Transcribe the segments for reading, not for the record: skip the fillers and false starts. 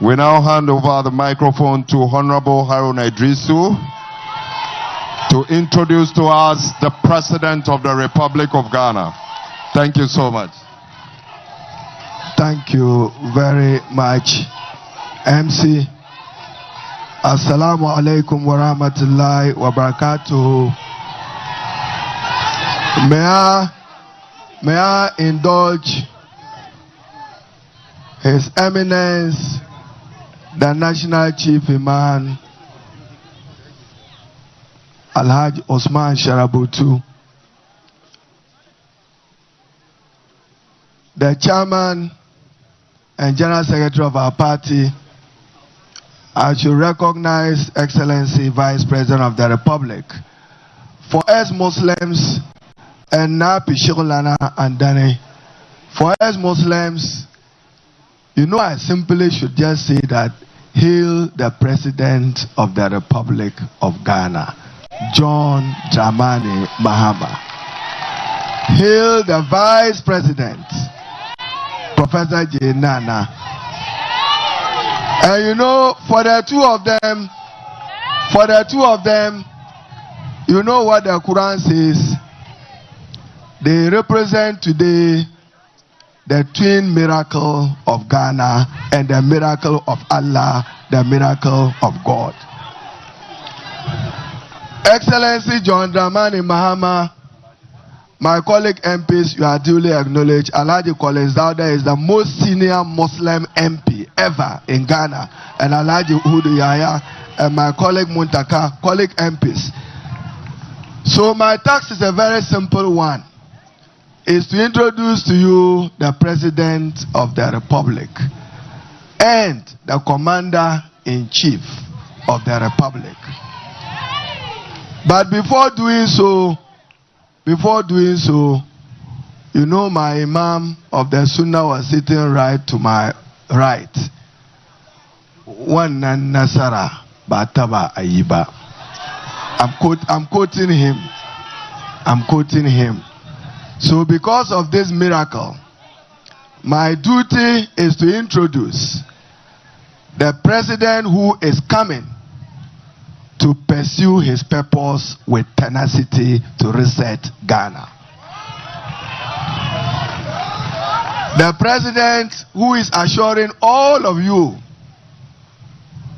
We now hand over the microphone to Honorable Haruna Iddrisu to introduce to us the President of the Republic of Ghana. Thank you so much. Thank you very much, MC. Assalamu alaikum wa rahmatullahi wa barakatuh. May I indulge His Eminence, the National Chief Eman, Alhaji Osman Sharabutu, the Chairman and General Secretary of our party. I should recognize Excellency Vice President of the Republic. For us Muslims, and Napi Shikulana and Dane, for us Muslims, you know, I simply should just say that, hail the President of the Republic of Ghana, John Dramani Mahama. Hail the Vice President, Professor J. Nana. And you know, for the two of them, you know what the Quran says? They represent today the twin miracle of Ghana and the miracle of Allah, the miracle of God. Excellency John Dramani Mahama, my colleague MPs, you are duly acknowledged. Alhaji Collins Dauda is the most senior Muslim MP ever in Ghana. And Alhaji Hudu Yahya and my colleague Muntaka, colleague MPs. So my task is a very simple one. Is to introduce to you the President of the Republic and the Commander-in-Chief of the Republic. But before doing so, you know, my Imam of the Sunnah was sitting right to my right. One Nasara Bataba Ayiba. I'm quoting him. So because of this miracle, my duty is to introduce the President who is coming to pursue his purpose with tenacity to reset Ghana. The President who is assuring all of you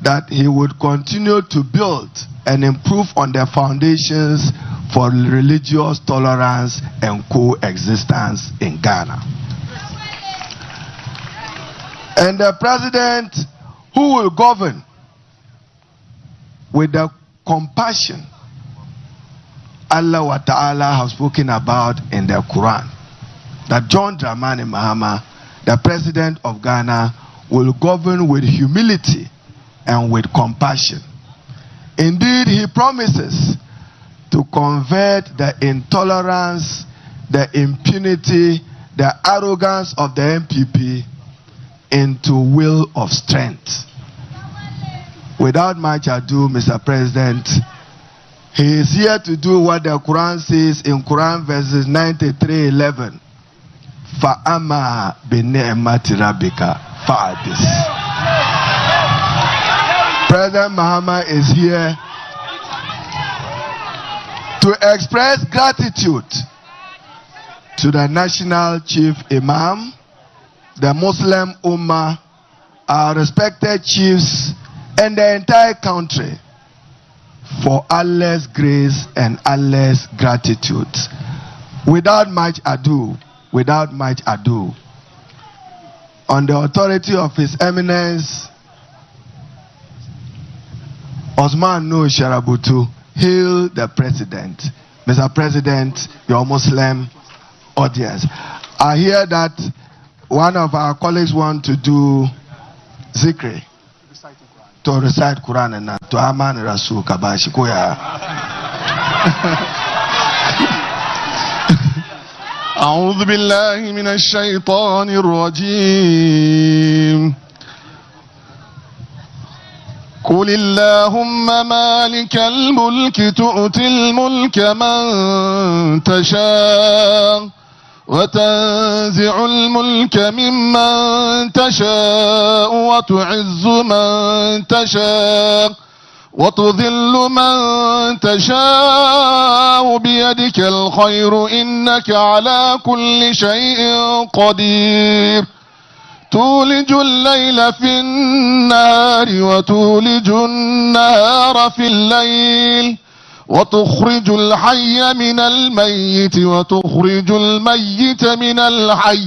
that he would continue to build and improve on the foundations for religious tolerance and coexistence in Ghana. And the President who will govern with the compassion Allah wa Ta'ala has spoken about in the Quran. That John Dramani Mahama, the President of Ghana, will govern with humility and with compassion. Indeed, he promises to convert the intolerance, the impunity, the arrogance of the MPP into will of strength. Without much ado, Mr. President, he is here to do what the Quran says in Quran verses 93:11. Fa'ama bi'ni'mati rabbika fa'adis. President Mahama is here to express gratitude to the National Chief Imam, the Muslim Ummah, our respected chiefs, and the entire country for Allah's grace and Allah's gratitude. Without much ado, on the authority of His Eminence Osman No Sharabutu, hail the President. Mr. President, your Muslim audience. I hear that one of our colleagues want to do zikri, to recite Quran and to Aman Rasul Kabashi Koya. أعوذ بالله من الشيطان الرجيم قل اللهم مالك الملك تؤتي الملك من تشاء وتنزع الملك ممن تشاء وتعز من تشاء وتذل من تشاء بيدك الخير إنك على كل شيء قدير تولج الليل في النهار وتولج النهار في الليل وتخرج الحي من الميت وتخرج الميت من الحي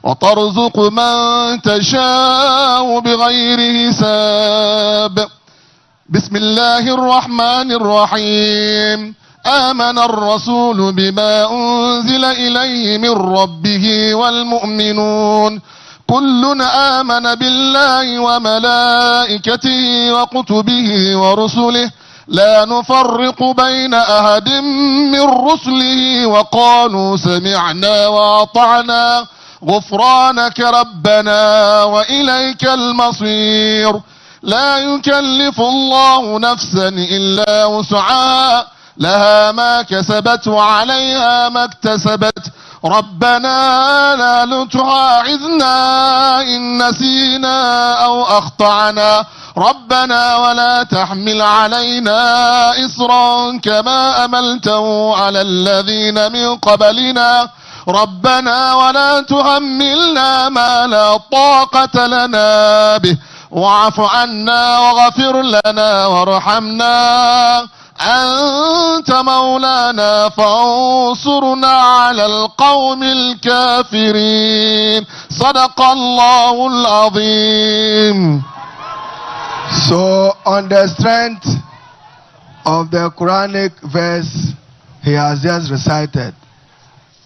وترزق من تشاء بغير حساب بسم الله الرحمن الرحيم آمن الرسول بما أنزل إليه من ربه والمؤمنون كل آمن بالله وملائكته وكتبه ورسله لا نفرق بين أحد من رسله وقالوا سمعنا وأطعنا غفرانك ربنا وإليك المصير لا يكلف الله نفسا إلا وسعها لها ما كسبت وعليها ما اكتسبت ربنا لا تؤاخذنا إن نسينا أو أخطأنا ربنا ولا تحمل علينا إصرا كما أملته على الذين من قبلنا ربنا ولا تحملنا ما لا طاقة لنا به واعف عنا واغفر لنا وارحمنا أنت مولانا فانصرنا على القوم الكافرين صدق الله العظيم. So on the strength of the Quranic verse he has just recited,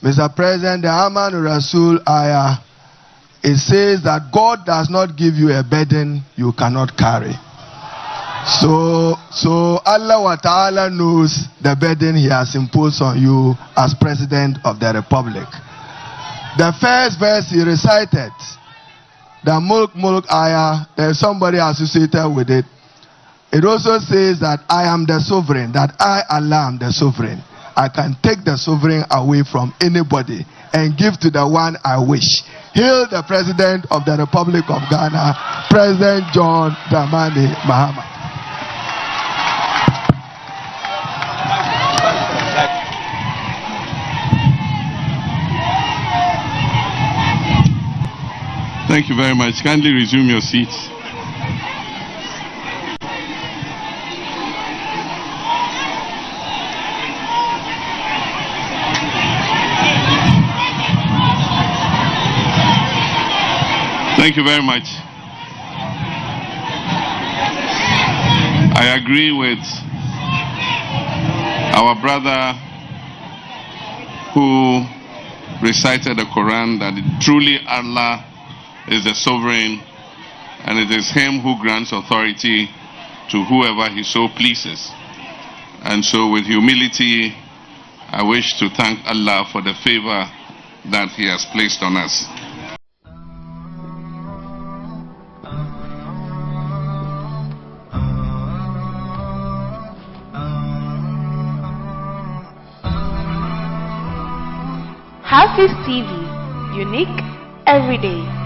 Mr. President, the Aman Rasul ayah, it says that God does not give you a burden you cannot carry. So Allah wa ta'ala knows the burden he has imposed on you as President of the Republic. The first verse he recited, the Mulk ayah, there's somebody associated with it. It also says that I am the sovereign, that I, Allah, am the sovereign. I can take the sovereign away from anybody and give to the one I wish. Hail the President of the Republic of Ghana, President John Dramani Mahama. Thank you very much. Kindly resume your seats. Thank you very much. I agree with our brother who recited the Quran that truly Allah is the sovereign and it is him who grants authority to whoever he so pleases. And so with humility, I wish to thank Allah for the favor that he has placed on us. HAFIZ TV, unique every day.